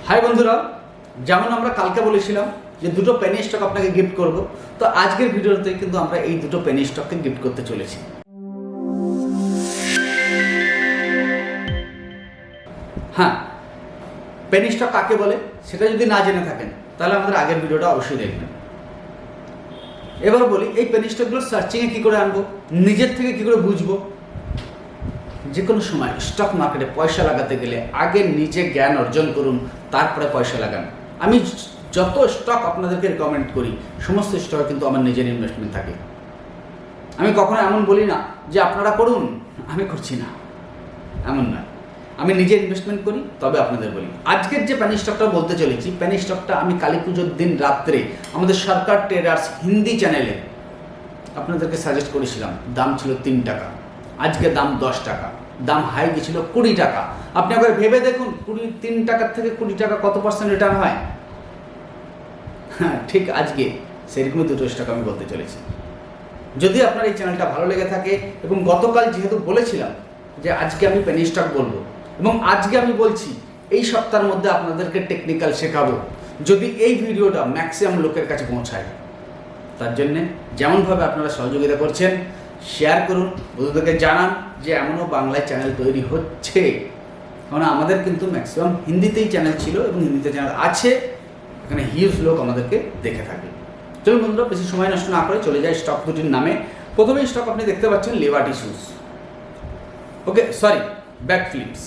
High বন্ধুরা, যেমন আমরা কালকে বলেছিলাম যে দুটো পেনি স্টক আপনাকে গিফট করব, তো আজকের ভিডিওতে কিন্তু আমরা এই দুটো পেনি স্টককে গিফট করতে চলেছি। হ্যাঁ, পেনি স্টক কাকে বলে সেটা যদি না জেনে থাকেন তাহলে আমাদের আগের ভিডিওটা অবশ্যই দেখবেন। এবার বলি, এই পেনি স্টকগুলো সার্চিংয়ে কী করে আনবো, নিজের থেকে কী করে বুঝবো। যে কোনো সময় স্টক মার্কেটে পয়সা লাগাতে গেলে আগে নিজে জ্ঞান অর্জন করুন, তারপরে পয়সা লাগান। আমি যত স্টক আপনাদেরকে রেকমেন্ড করি সমস্ত স্টকে কিন্তু আমার নিজের ইনভেস্টমেন্ট থাকে। আমি কখনো এমন বলি না যে আপনারা করুন, আমি করছি না, এমন না। আমি নিজে ইনভেস্টমেন্ট করি, তবে আপনাদের বলি। আজকের যে পেনি স্টকটা বলতে চলেছি, পেনি স্টকটা আমি কালী পুজোর দিন রাত্রে আমাদের সরকার ট্রেডার্স হিন্দি চ্যানেলে আপনাদেরকে সাজেস্ট করেছিলাম। দাম ছিল 3 টাকা, আজকে দাম 10 টাকা, দাম হাই গেছিল 20 টাকা। আপনি একবার ভেবে দেখুন, 3 টাকার থেকে 20 টাকা কত পার্সেন্ট রিটার্ন হয়। হ্যাঁ, ঠিক আজকে সেরকমই দুটো স্টক আমি বলতে চলেছি। যদি আপনার এই চ্যানেলটা ভালো লেগে থাকে, এবং গতকাল যেহেতু বলেছিলাম যে আজকে আমি পেনি স্টক বলবো, এবং আজকে আমি বলছি এই সপ্তাহের মধ্যে আপনাদেরকে টেকনিক্যাল শেখাবো, যদি এই ভিডিওটা ম্যাক্সিমাম লোকের কাছে পৌঁছায়। তার জন্যে যেমনভাবে আপনারা সহযোগিতা করছেন, শেয়ার করুন, বন্ধুদেরকে জানান যে এমনও বাংলায় চ্যানেল তৈরি হচ্ছে। কারণ আমাদের কিন্তু ম্যাক্সিমাম হিন্দিতেই চ্যানেল ছিল এবং হিন্দিতে চ্যানেল আছে, এখানে হিউজ লোক আমাদেরকে দেখে থাকে। চলুন বন্ধুরা, বেশি সময় নষ্ট না করে চলে যায় স্টক দুটির নামে। প্রথমেই স্টক আপনি দেখতে পাচ্ছেন লিবার্টি শুজ, ওকে, সরি, ব্যাক ফিল্মস।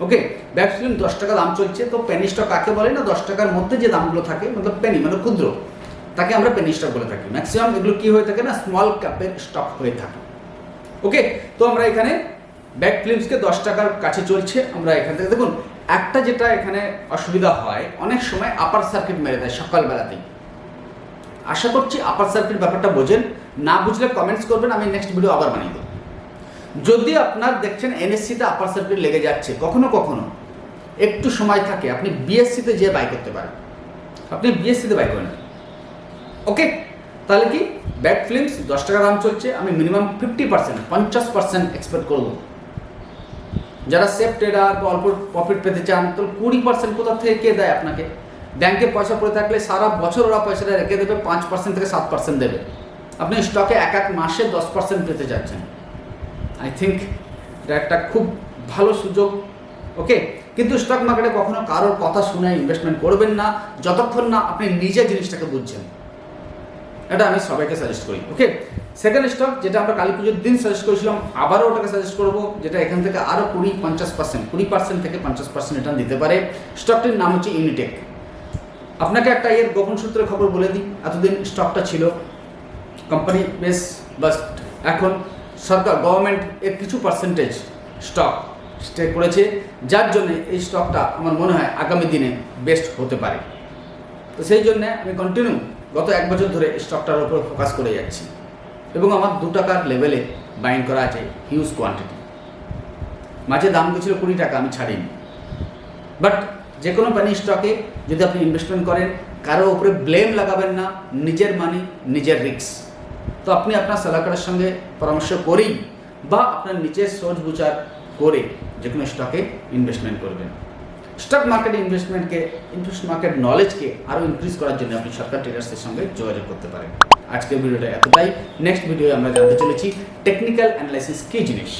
ওকে, ব্যাক ফিল্ম 10 টাকা দাম চলছে। তো পেনি স্টক কাকে বলে না, 10 টাকার মধ্যে যে দামগুলো থাকে, মতলব পেনি মানে ক্ষুদ্র, তাকে আমরা পেনি স্টক বলে থাকি। ম্যাক্সিমাম এগুলো কি হয়ে থাকে না, স্মল ক্যাপের স্টক হয়ে থাকে। ওকে, তো আমরা এখানে ব্যাক ফিল্মসকে 10 টাকার কাছে চলছে। আমরা এখান থেকে দেখুন, একটা যেটা এখানে অসুবিধা হয়, অনেক সময় আপার সার্কিট মেরে দেয় সকালবেলাতেই। আশা করছি আপার সার্কিট ব্যাপারটা বোঝেন, না বুঝলে কমেন্টস করবেন, আমি নেক্সট ভিডিও আবার বানিয়ে দেবো। যদি আপনার দেখছেন এনএসসিতে আপার সার্কিট লেগে যাচ্ছে, কখনো কখনো একটু সময় থাকে, আপনি বিএসসিতে যেয়ে বাই করতে পারেন, আপনি বিএসসিতে বাই করেন। ওকে, তাহলে কি ব্যাক ফিল্মস 10 টাকা দাম চলছে। আমি মিনিমাম 50% এক্সপেক্ট করব। যারা সেফ ট্রেডার বা অল্প প্রফিট পেতে চান, তো 20% কোথা থেকে কে দেয় আপনাকে? ব্যাংকে পয়সা পড়ে থাকলে সারা বছর ওরা পয়সাটা রেখে দেবে, 5% থেকে 7% দেবে। আপনি স্টকে এক মাসে 10% পেতে যাচ্ছেন। আই থিঙ্ক এটা একটা খুব ভালো সুযোগ। ওকে, কিন্তু স্টক মার্কেটে কখনো কারোর কথা শুনে ইনভেস্টমেন্ট করবেন না, যতক্ষণ না আপনি নিজে জিনিসটাকে বুঝছেন। এটা আমি সবাইকে সাজেস্ট করি। ওকে, সেকেন্ড স্টক যেটা আমরা কালী পুজোর দিন সাজেস্ট করেছিলাম, আবারও ওটাকে সাজেস্ট করবো, যেটা এখান থেকে আরও 20% থেকে 50% রিটার্ন দিতে পারে। স্টকটির নাম হচ্ছে ইউনিটেক। আপনাকে একটা এর গোপন সূত্রের খবর বলে দিই। এতদিন স্টকটা ছিল কোম্পানি বেস, বাস এখন সরকার গভর্নমেন্ট এর কিছু পার্সেন্টেজ স্টক স্টে করেছে, যার জন্যে এই স্টকটা আমার মনে হয় আগামী দিনে বেস্ট হতে পারে। তো সেই জন্যে আমি কন্টিনিউ গত 1 বছর ধরে স্টকটার উপর ফোকাস করে যাচ্ছি, এবং আমার 2 টাকার লেভেলে বাইং করা আছে হিউজ কোয়ান্টিটি। মাঝে দাম গেছিল 20 টাকা, আমি ছাড়িনি। বাট যে কোনো পেনি স্টকে যদি আপনি ইনভেস্টমেন্ট করেন, কারো উপরে ব্লেম লাগাবেন না, নিজের মানি নিজের রিস্ক। তো আপনি আপনার সালাকারের সঙ্গে পরামর্শ করেই বা আপনার নিচের সোচ বিচার করে যে কোনো স্টকে ইনভেস্টমেন্ট করবেন। স্টক মার্কেট ইনভেস্ট মার্কেট নলেজকে আরও ইনক্রিজ করার জন্য আপনি সরকার ট্রেডার্সের সঙ্গে যোগাযোগ করতে পারেন। আজকের ভিডিওটা এতটাই। নেক্সট ভিডিওয়ে আমরা জানতে চলেছি টেকনিক্যাল অ্যানালাইসিস কী জিনিস।